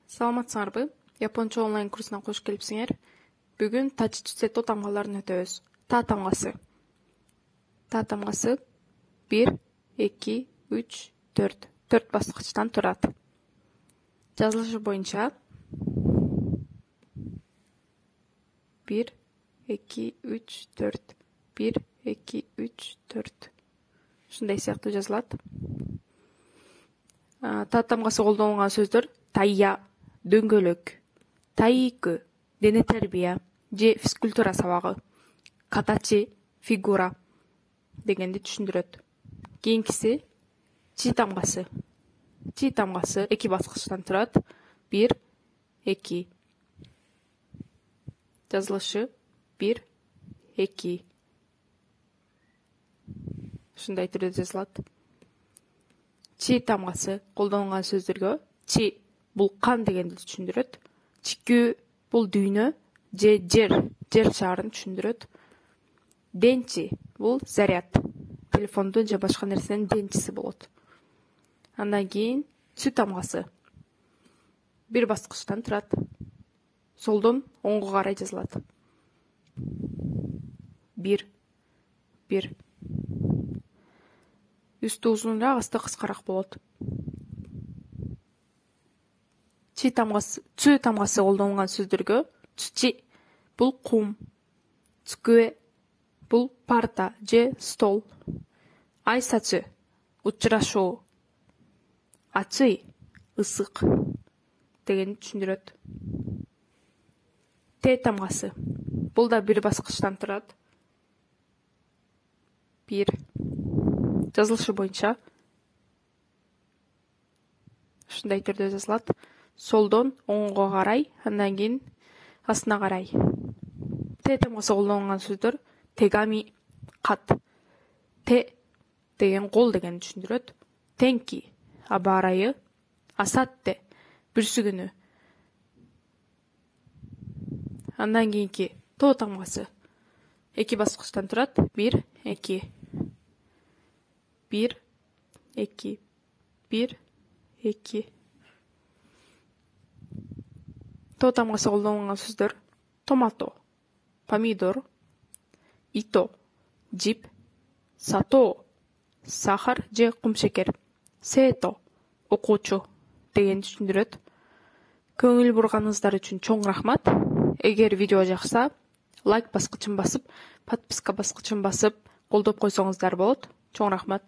Саламатсыңарбы? Японча онлайн курсуна кош келипсиңер. Бүгүн тачичсето тамгаларын өтөбүз. Та тамгасы. Та тамгасы 1, 2, 3, 4. 4 баскычтан турат. Жазылышы боюнча 1, 2, 3, 4. 1, 2, 3, 4. Ушундай сыяктуу жазылат. Та тамгасы колдонулган сөздөр тайя, дөңгөлөк, таику, дене тербия, же физкультура сабагы, катачи, фигура дегенди түшүндүрөт. Кийинкиси чи тамгасы. Чи тамгасы 2 баскычтан турат. 1, 2. Жазылышы 1, 2. Ушундай түрдө жазылат. Чи тамгасы колдонулган сөздөргө чи бул кан дегенди түшүндүрөт. Чикүү бул дүйнө же жер шарын түшүндүрөт. Денчи бул заряд. Телефондун же башка нерсенин денчиси болот. Андан кийин цү тамгасы 1 баскычтан турат. Солдон оңго карай жазылат. 1, 1. Үстү узунураак, асты кыскараак болот. Чи тамгасы, цү тамгасы колдонулган сөздөргө цүчи бул кум, цүкүэ бул парта же стол, айсачы учурашуу, ачый ысык дегенди түшүндүрөт. Те тамгасы бул да 1 баскычтан турат. 1. Жазылышы боюнча ушундай түрдө жазылат. Солдон оңго карай, андан кийин астына карай. Те тамгасы колдонулган сөздөр тегами, кат. Те деген кол дегенди түшүндүрөт. Тенки аба ырайы, асатте бүрсүгүнү. Андан кийинки то тамгасы 2 баскычтан турат. 1, 2. 1, 2. 1, 2. То тамгасы колдонулган сөздөр томато, помидор, ито, жип, сато, сахар же кумшекер, сето, окуучу дегенди түшүндүрөт. Көңүл бурганыңыздар үчүн чоң рахмат. Эгер видео жакса, лайк баскычын басып, подписка баскычын басып, колдоп койсоңуздар болот. Чоң рахмат.